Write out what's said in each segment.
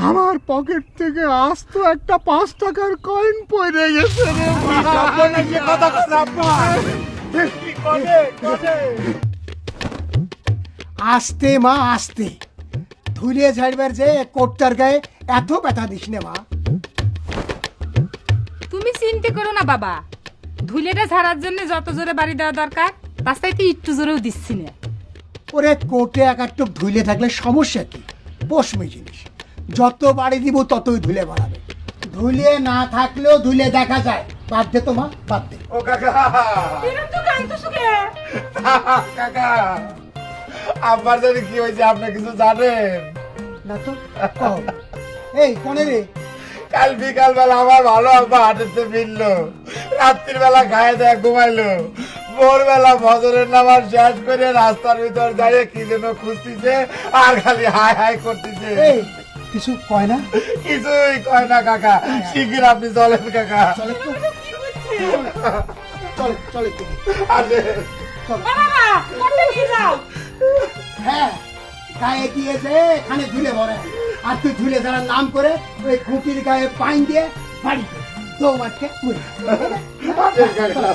আমার পকেট থেকে আস্ত একটা 5 টাকার কয়েন পড়ে গেছে রে আস্তে মা আস্তে, ধুলিয়ে ঝাড়বার যে কোটটার গায়ে এত ব্যথা দিস নে মা। তুমি চিন্তা করো না বাবা, ধুলেটা ঝাড়ার জন্য যত জোরে বাড়ি দেওয়া দরকার তার চাইতে একটু জোরেও দিচ্ছি না। ওরে কোটে এক একটু ধুলে থাকলে সমস্যা কি? পশমি জিনিস, যত বাড়ি দিব ততই ধুলে বাড়াবে। ধুলে না থাকলেও ধুলে দেখা যায়। বাদ দে তো মা, বাদ দে। ও কাকা, এরকম তো কাঁদতেছো কে? কাকা আমার জানি কি হয়েছে, আপনি কিছু জানেন? না তো কও। এই কোনে রে? কাল বিকাল বেলা আমার ভালো আব্বা হাঁটতে ফিরলো, রাত্রির বেলা খায় দেয় ঘুমাইলো, ভোরবেলা ফজরের নামাজ শেষ করে রাস্তার ভিতর দাঁড়িয়ে কি যেন খুঁজতেছে আর খালি হাই হাই করতেছে। এই কিছু কয় না? কিছুই কয় না কাকা, শিগগির আপনি চলেন কাকা। চলে তো, চলে চলে তো। আসে বাবা কোটটা নিয়ে যাও। হ্যাঁ, গায়ে দিয়েছে এখানে ধুলে ভরে, আর তুই ধুলে যাওয়ার নাম করে ওই খুঁটির গায়ে পাইন দিয়ে বাড়ি দৌড়াচ্ছে। আসেন কাকা।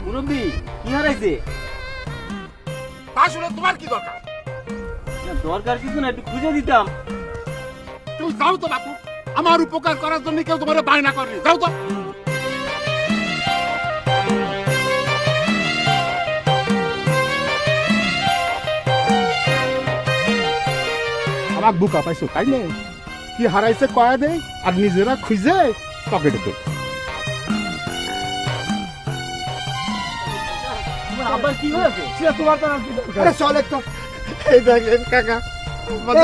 মুরব্বি কি হারাইছে? আসলে তোমার কি দরকার? না, দরকার কিছু না, একটু খুঁজে দিতাম। তুমি যাও তো বাপু, আমার উপকার করার জন্য কেউ তোমার বায়না করেনি, যাও তো। আমার বুকা পাইছো তাই না? কি হারাইছে কয়া দেয় আর নিজেরা খুঁজে পকেটে দেয়। তোমার আবার কি হয়েছে? সে তোমার তো আর কি দরকার? আরে চল একটু। এই দেখেন কাকা,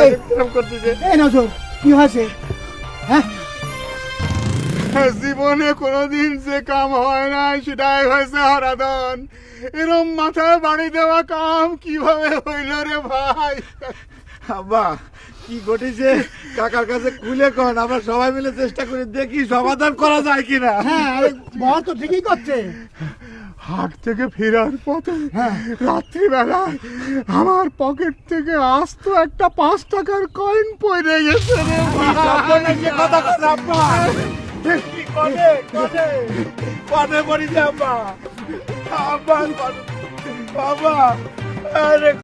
এই। কিরম করতেছে। এই নজর, কি হয়েছে? হ্যাঁ, জীবনে কোনোদিন যে কাম হয় না সেটাই হয়েছে হরাদন। এরম মাথায় বাড়ি দেওয়া কাম কিভাবে হইল রে ভাই? আব্বা কি ঘটেছে কাকার কাছে খুলে কন, আমরা সবাই মিলে চেষ্টা করে দেখি সমাধান করা যায় কিনা। হ্যাঁ, আরে বল তো ঠিকই করছে। হাট থেকে ফেরার পথে রাত্রিবেলায় আমার পকেট থেকে আস্ত একটা 5 টাকার কয়েন পড়ে গেছে রে ভাই। বাবা